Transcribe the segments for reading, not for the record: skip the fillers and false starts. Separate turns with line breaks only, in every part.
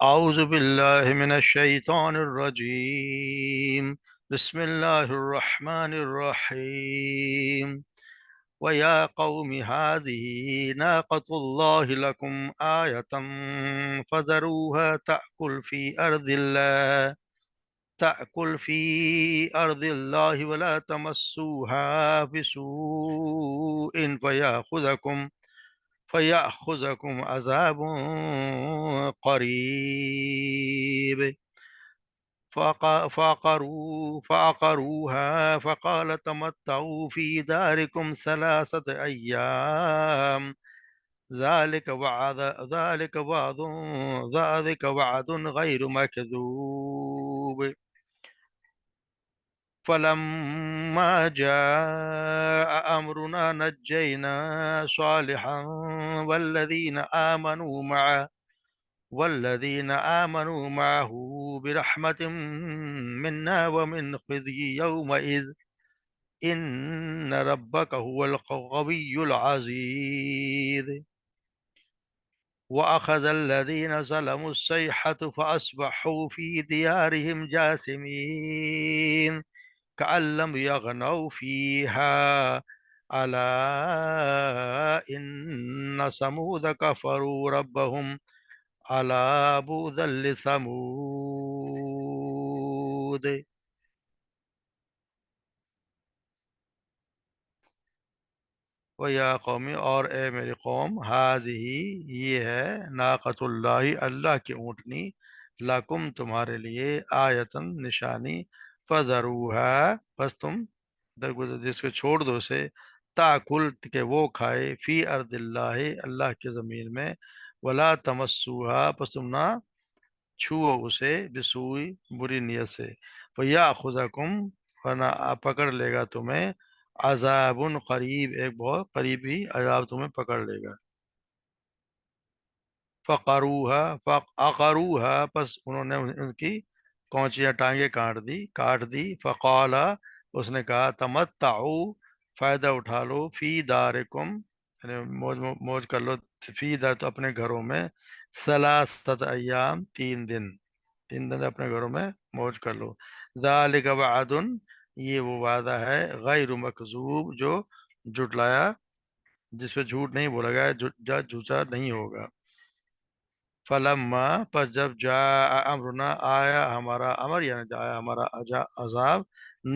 أعوذ بالله من الشيطان الرجيم. بسم الله الرحمن الرحيم. ويا قوم هذه ناقة الله لكم آية فذروها تأكل في أرض الله ولا تمسوها بسوء فيأخذكم عذاب قريب. فعقروها فقال تمتعوا في داركم 3 أيام. ذلك وعد ذلك وعد ذلك وعد غير مكذوب. فلما جاء أمرنا نجينا صالحا والذين آمنوا معه برحمة منا ومن خزي يومئذ إن ربك هو القوي العزيز. وأخذ الذين ظلموا الصيحة فأصبحوا في ديارهم جاثمين كأن لم يغنوا فيها ألا إن ثمود كفروا ربهم على بعدا لثمود. و یا قومی، اور اے میری قوم، ہادہی یہ ہے، ناقۃ اللہ اللہ کی اونٹنی، لکم تمہارے لیے، آیتن نشانی، فذروہا بس تم درگزر جس کو چھوڑ دو اسے، تاکل کہ وہ کھائے، فی ارض اللہ اللہ کی زمین میں، ولا تمسوہا پس تم نہ چھو اسے، بسوئی بری نیت سے، فیاخذکم ورنہ پکڑ لے گا تمہیں، عذاب قریب ایک بہت قریبی عذاب تمہیں پکڑ لے گا۔ فعقروها پس انہوں نے ان کی کونچیاں ٹانگیں کاٹ دی۔ فقالا اس نے کہا تمتعوا فائدہ اٹھا لو، فی دارکم یعنی موج موج کر لو، فی دار تو اپنے گھروں میں، 3 ایام 3 دن اپنے گھروں میں موج کر لو۔ ذالک وعد یہ وہ وعدہ ہے، غیر مکذوب جو جھٹلایا، جس پہ جھوٹ نہیں بولا گیا، جھوٹا نہیں ہوگا۔ فلما پس جب جاء امرنا آیا ہمارا امر یعنی آیا ہمارا عذاب،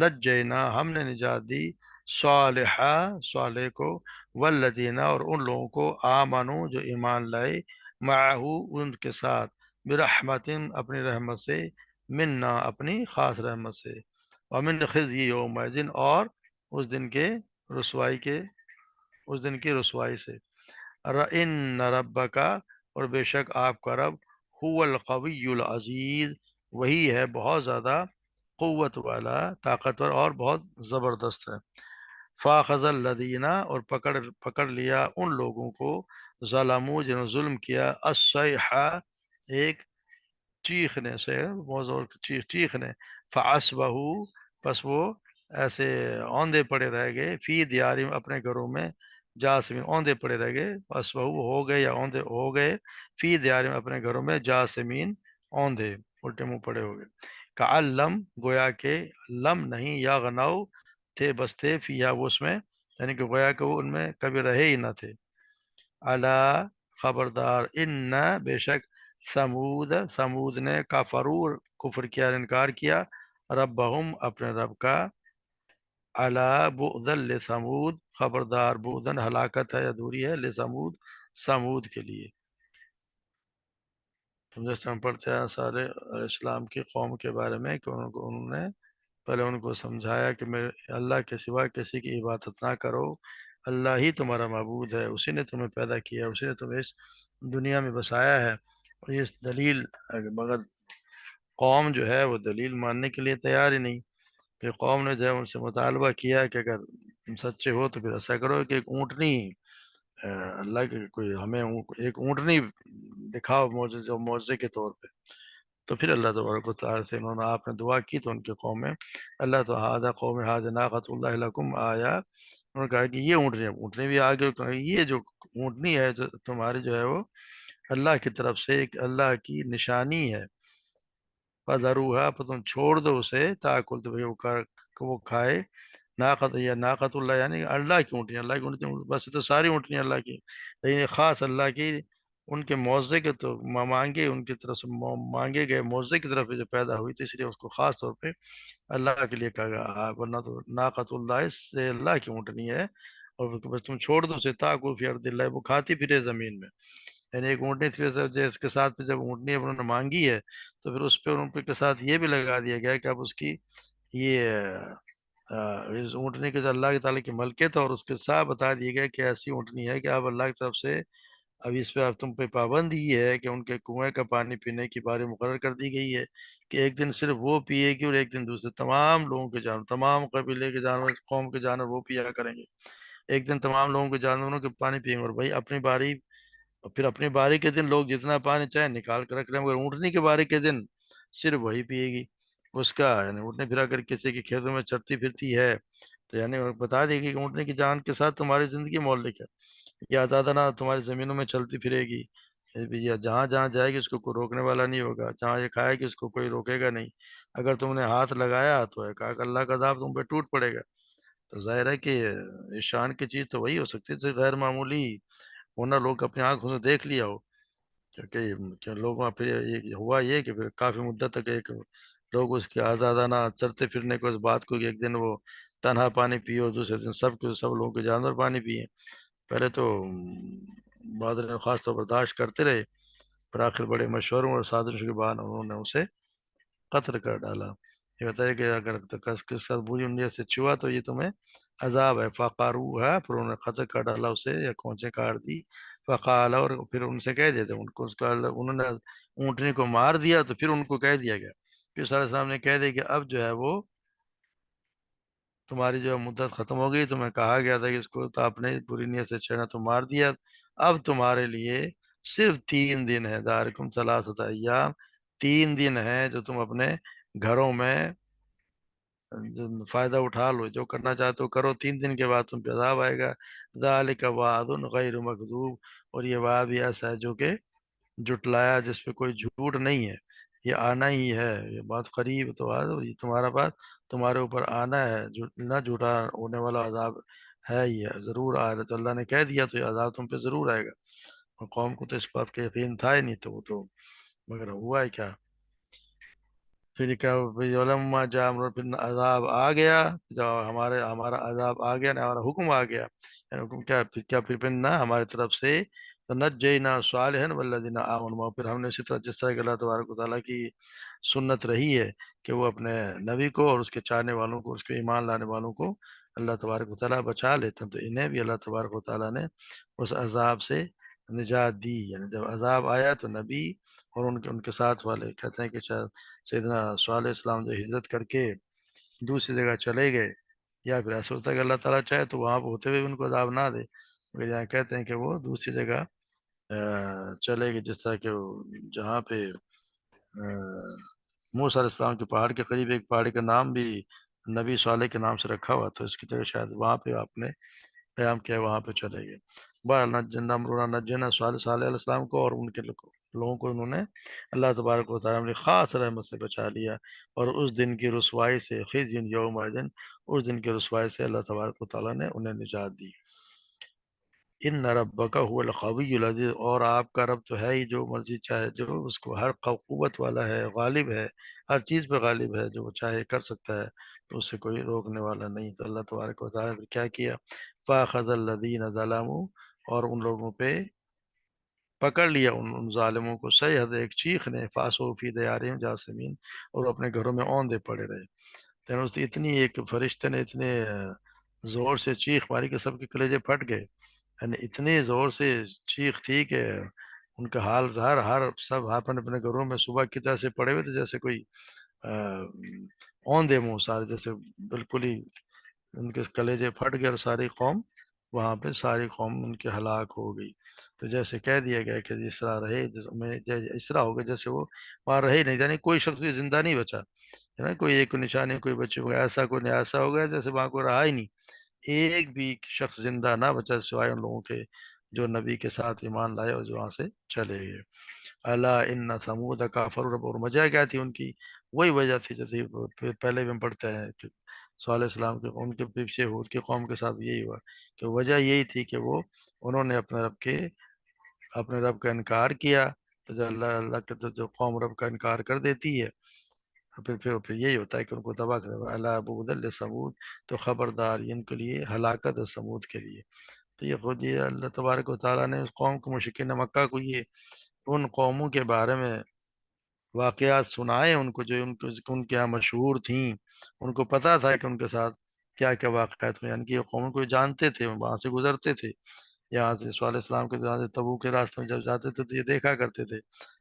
نجینا ہم نے نجات دی، صالح کو، والذین اور ان لوگوں کو، آمنو جو ایمان لائے، معہو ان کے ساتھ، برحمت اپنی رحمت سے، منا اپنی خاص رحمت سے، ومن خزی یومئذ اور اس دن کی رسوائی سے، ان ربک اور بے شک آپ کا رب، هو القوی العزیز وہی ہے بہت زیادہ قوت والا، طاقتور اور بہت زبردست ہے۔ فاخذ الذین اور پکڑ لیا ان لوگوں کو، ظلموا جنہوں نے ظلم کیا، الصیحہ ایک چیخنے سے، بہت زور چیخنے، فاصبحوا پس وہ ایسے اوندے پڑے رہ گئے، فی دیارہم اپنے گھروں میں، جاسمین اوندے پڑے رہ گئے، فاصبحوا ہو گئے یا اوندے ہو گئے، فی دیارہم اپنے گھروں میں، جاسمین اوندے الٹے منہ پڑے ہو گئے، کأن لم گویا کہ لم نہیں، یا غناؤ تھے بس تھے، فی یا وہ اس میں، یعنی کہ گویا کہ وہ ان میں کبھی رہے ہی نہ تھے۔ الا خبردار، ان بے شک ثمود نے، کفر کیا، انکار کیا، ربہم اپنے رب کا، الا بعدن لثمود خبردار، بعدن ہلاکت ہے یا دوری ہے، لثمود ثمود کے لیے۔ ہم جیسے ہم پڑھتے ہیں سارے اسلام کی قوم کے بارے میں کہ انہوں نے پہلے ان کو سمجھایا کہ میرے اللہ کے سوا کسی کی عبادت نہ کرو، اللہ ہی تمہارا معبود ہے، اسی نے تمہیں پیدا کیا، اسی نے تمہیں اس دنیا میں بسایا ہے، اور یہ دلیل، مگر قوم جو ہے وہ دلیل ماننے کے لیے تیار ہی نہیں۔ پھر قوم نے جو ہے ان سے مطالبہ کیا کہ اگر تم سچے ہو تو پھر ایسا کرو کہ ایک اونٹنی، اللہ کے کوئی ہمیں ایک اونٹنی دکھاؤ معجزے کے طور پہ۔ تو پھر اللہ تبارک و تعالیٰ سے انہوں نے آپ نے دعا کی تو ان کے قوم میں، اللہ تو ہادہ قوم ہادہ ناقۃ اللہ لکم آیا، انہوں نے کہا کہ یہ اونٹنی بھی آگے، یہ جو اونٹنی ہے جو تمہاری جو ہے وہ اللہ کی طرف سے ایک اللہ کی نشانی ہے. فذروها پر تم چھوڑ دو اسے، تاکل تو وہ کھائے. ناقت یا ناقت اللہ یعنی اللہ کی اونٹنی، اللہ کی اونٹنی بس تو ساری اونٹنی اللہ کی، لیکن یہ خاص اللہ کی ان کے معوضے کے تو مانگے، ان کی طرف سے مانگے گئے معوضے کی طرف سے جو پیدا ہوئی تھی، اس لیے اس کو خاص طور پہ اللہ کے لیے کہا گیا. ورنہ تو ناقت اللہ اس سے اللہ کی اونٹنی ہے، اور بس تم چھوڑ دو اسے تاکل فی ارض اللہ، وہ کھاتی پھرے زمین میں. یعنی ایک اونٹنی تھی اس کے ساتھ پھر جب اونٹنی انہوں نے مانگی ہے تو پھر اس پہ ان کے ساتھ یہ بھی لگا دیا گیا کہ اب اس کی یہ اس اونٹنی کے جو اللہ کے تعالیٰ کی ملکیت ہے، اور اس کے ساتھ بتا دیے گئے کہ ایسی اونٹنی ہے کہ اب اللہ کی طرف سے اب اس پہ اب تم پہ پابندی یہ ہے کہ ان کے کنویں کا پانی پینے کی باری مقرر کر دی گئی ہے کہ ایک دن صرف وہ پیے گی اور ایک دن دوسرے تمام لوگوں کے جانور، تمام قبیلے کے جانور، قوم کے جانور وہ پیا کریں گے. ایک دن تمام لوگوں کے جانوروں کے پانی پیئیں گے، اور بھائی اپنی باری، اور پھر اپنی باری کے دن لوگ جتنا پانی چاہے نکال کر رکھ لیں، مگر اونٹنی کی باری کے دن صرف وہی پیے گی. اس کا یعنی اونٹنی پھرا کر کسی کے کھیتوں میں چرتی پھرتی ہے تو یعنی وہ بتا دے گی کہ اونٹنی کی جان کے ساتھ تمہاری زندگی مولک ہے. یہ آزادہ نہ تمہاری زمینوں میں چلتی پھرے گی، یا جہاں جہاں جائے گی اس کو کوئی روکنے والا نہیں ہوگا، جہاں یہ کھائے گی اس کو کوئی روکے گا نہیں. اگر تم نے ہاتھ لگایا تو ہے کہا کہ اللہ کا عذاب تم پہ ٹوٹ پڑے گا. تو ظاہر ہے کہ یہ شان کی چیز تو وہی ہو سکتی ہے غیر معمولی، ورنہ لوگ اپنی آنکھوں سے دیکھ لیا ہو. کہ لوگوں پھر یہ ہوا یہ کہ پھر کافی مدت تک ایک لوگ اس کے آزادانہ چرتے پھرنے کو اس بات کو کہ ایک دن وہ تنہا پانی پیے اور دوسرے دن سب لوگوں کے جانور پانی پیے. پہلے تو بادل نے خاص طور برداشت کرتے رہے، پر آخر بڑے مشوروں اور سازشوں کے بعد انہوں نے اسے قتل کر ڈالا. یہ بتایا کہ اگر کس ساتھ بری نیت سے چھوا تو یہ تمہیں عذاب ہے. فقارو ہے، پھر انہوں نے قتل کر ڈالا اسے یا کونچے کاٹ دی. فقال، اور پھر ان سے کہہ دیتے ان کو، اس کا انہوں نے اونٹنی کو مار دیا تو پھر ان کو کہہ دیا گیا، پھر سارے سامنے کہہ دیا کہ اب جو ہے وہ تمہاری جو مدت ختم ہو گئی، تمہیں کہا گیا تھا کہ اس کو تو آپ نے بری نیت سے چھیڑا تو مار دیا، اب تمہارے لیے صرف 3 دن ہے. دارکم ثلاثۃ ایام، 3 دن ہے جو تم اپنے گھروں میں جو فائدہ اٹھا لو، جو کرنا چاہتے ہو کرو. 3 دن کے بعد تم پہ عذاب آئے گا. ذالک وعد غیر مکذوب، اور یہ وعد بھی ایسا ہے جو کہ جٹلایا، جس پہ کوئی جھوٹ نہیں ہے. یہ آنا ہی ہے، یہ بات قریب تو آ، یہ تمہارا بات تمہارے اوپر آنا ہے، نہ جھوٹا ہونے والا عذاب ہے، یہ ضرور آئے گا. تو اللہ نے کہہ دیا تو یہ عذاب تم پہ ضرور آئے گا. اور قوم کو تو اس بات کا یقین تھا ہی نہیں، تو وہ تو مگر ہوا ہے کیا. پھر کیا علما جا امر، پھر عذاب آ گیا، جب ہمارا عذاب آ گیا نا، ہمارا حکم آ گیا. یعنی حکم کیا، پھر نہ ہماری طرف سے تو نجینا صالحا والذین آمنوا، پھر ہم نے اسی طرح جس طرح کہ اللہ تبارک و تعالیٰ کی سنت رہی ہے کہ وہ اپنے نبی کو اور اس کے چاہنے والوں کو، اس کے ایمان لانے والوں کو اللہ تبارک و تعالیٰ بچا لیتے ہیں، تو انہیں بھی اللہ تبارک و تعالیٰ نے اس عذاب سے نجات دی. یعنی جب عذاب آیا تو نبی اور ان کے ساتھ والے کہتے ہیں کہ شاید سیدنا صالح علیہ السلام جو ہجرت کر کے دوسری جگہ چلے گئے، یا پھر ایسا ہوتا ہے کہ اللہ تعالیٰ چاہے تو وہاں پہ ہوتے ہوئے بھی ان کو عذاب نہ دے، مگر یہاں کہتے ہیں کہ وہ دوسری جگہ چلے گئے، جس طرح کہ جہاں پہ موسیٰ علیہ السلام کے پہاڑ کے قریب ایک پہاڑی کا نام بھی نبی صالح کے نام سے رکھا ہوا، تو اس کی جگہ شاید وہاں پہ آپ نے قیام کیا، وہاں پہ چلے گئے. بہرحال نجینا صالح علیہ السلام کو اور ان کے لوگوں کو انہوں نے اللہ تبارک و تعالیٰ نے خاص رحمت سے بچا لیا. اور اس دن کی رسوائی سے، خزی یوم دن، اس دن کی رسوائی سے اللہ تبارک و تعالیٰ نے انہیں نجات دی. ان ربک هو القوی العزیز، اور آپ کا رب تو ہے ہی جو مرضی چاہے، جو اس کو ہر قوت والا ہے، غالب ہے، ہر چیز پہ غالب ہے، جو وہ چاہے کر سکتا ہے، تو اس سے کوئی روکنے والا نہیں. تو اللہ تبارک و تعالیٰ نے کیا کیا، فاخذ الذین ظلموا، اور ان لوگوں پہ پکڑ لیا ان ظالموں کو صیحت ایک چیخ نے، فاسو فی دیارہم جاسمین، اور وہ اپنے گھروں میں اوندے پڑے رہے. لیکن اس نے اتنی ایک فرشتے نے اتنے زور سے چیخ ماری کہ سب کے کلیجے پھٹ گئے. یعنی اتنی زور سے چیخ تھی کہ ان کا حال ہر سب اپنے اپنے گھروں میں صبح کی طرح سے پڑے ہوئے تھے، جیسے کوئی اوندے منہ سارے، جیسے بالکل ہی ان کے کلیجے پھٹ گئے، اور ساری قوم وہاں پہ، ساری قوم ان کے ہلاک ہو گئی. تو جیسے کہہ دیا گیا کہ جس طرح رہے، اس طرح ہو گیا جیسے وہ وہاں رہے نہیں، یعنی کوئی شخص بھی زندہ نہیں بچا ہے نا، کوئی ایک نشانی، کوئی بچے کو ایسا کوئی نہیں، ایسا ہو گیا جیسے وہاں کو رہا ہی نہیں، ایک بھی شخص زندہ نہ بچا سوائے ان لوگوں کے جو نبی کے ساتھ ایمان لائے اور جو وہاں سے چلے گئے۔ الا ان ثمود کفروا رب، اور وجہ کیا تھی ان کی؟ وہی وجہ تھی جو تھی پہلے بھی ہم پڑھتے ہیں کہ صالح السلام کے ان کے پیچھے ہود کی قوم کے ساتھ یہی ہوا، کہ وجہ یہی تھی کہ وہ انہوں نے اپنے رب کا انکار کیا۔ تو جو اللہ کے تو جو قوم رب کا انکار کر دیتی ہے، پھر یہی ہوتا ہے کہ ان کو تباہ کر اللہ بعد سمود، تو خبردار ان کے لیے ہلاکت ہے سمود کے لیے۔ تو یہ خود یہ اللہ تبارک و تعالیٰ نے اس قوم کو، مشرکین مکہ کو، یہ ان قوموں کے بارے میں واقعات سنائے ان کو، جو ان کے یہاں مشہور تھیں، ان کو پتہ تھا کہ ان کے ساتھ کیا کیا واقعات ہوئے، یعنی کہ یہ قوم کو جانتے تھے، وہاں سے گزرتے تھے، یہاں سے صلی علیہ السلام کے یہاں سے تبوک کے راستے میں جب جاتے تھے تو یہ دیکھا کرتے تھے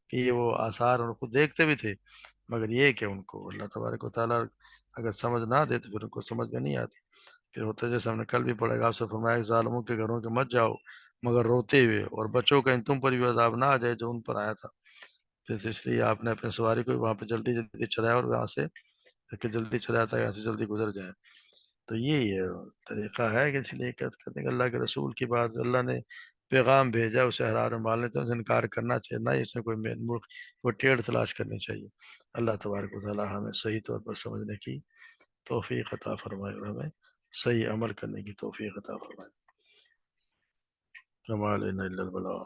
کہ یہ وہ آثار ان کو دیکھتے بھی تھے، مگر یہ کہ ان کو اللہ تبارک و تعالیٰ اگر سمجھ نہ دے تو پھر ان کو سمجھ میں نہیں آتی۔ پھر ہوتا ہے جیسے ہم نے کل بھی پڑھا، آپ سے فرمایا کہ ظالموں کے گھروں کے مت جاؤ مگر روتے ہوئے، اور بچوں کا ان تم پر بھی عذاب نہ آ جائے جو ان پر آیا تھا۔ پھر اس لیے آپ نے اپنے سواری کو وہاں پہ جلدی جلدی چلایا، اور وہاں سے کہ جلدی چلایا تھا یہاں سے جلدی گزر جائیں۔ تو یہی ہے طریقہ ہے، کہ اس لیے کہتے ہیں کہ اللہ کے رسول کی بات اللہ نے پیغام بھیجا، اسے حرار مالنے تو اسے انکار کرنا چاہیے، نہ ہی اس میں کوئی مین ملک کوئی ٹیڑھ تلاش کرنی چاہیے۔ اللہ تبارک و تعالیٰ ہمیں صحیح طور پر سمجھنے کی توفیق عطا فرمائے، اور ہمیں صحیح عمل کرنے کی توفیق عطا فرمائے۔ وما علینا الا البلاغ۔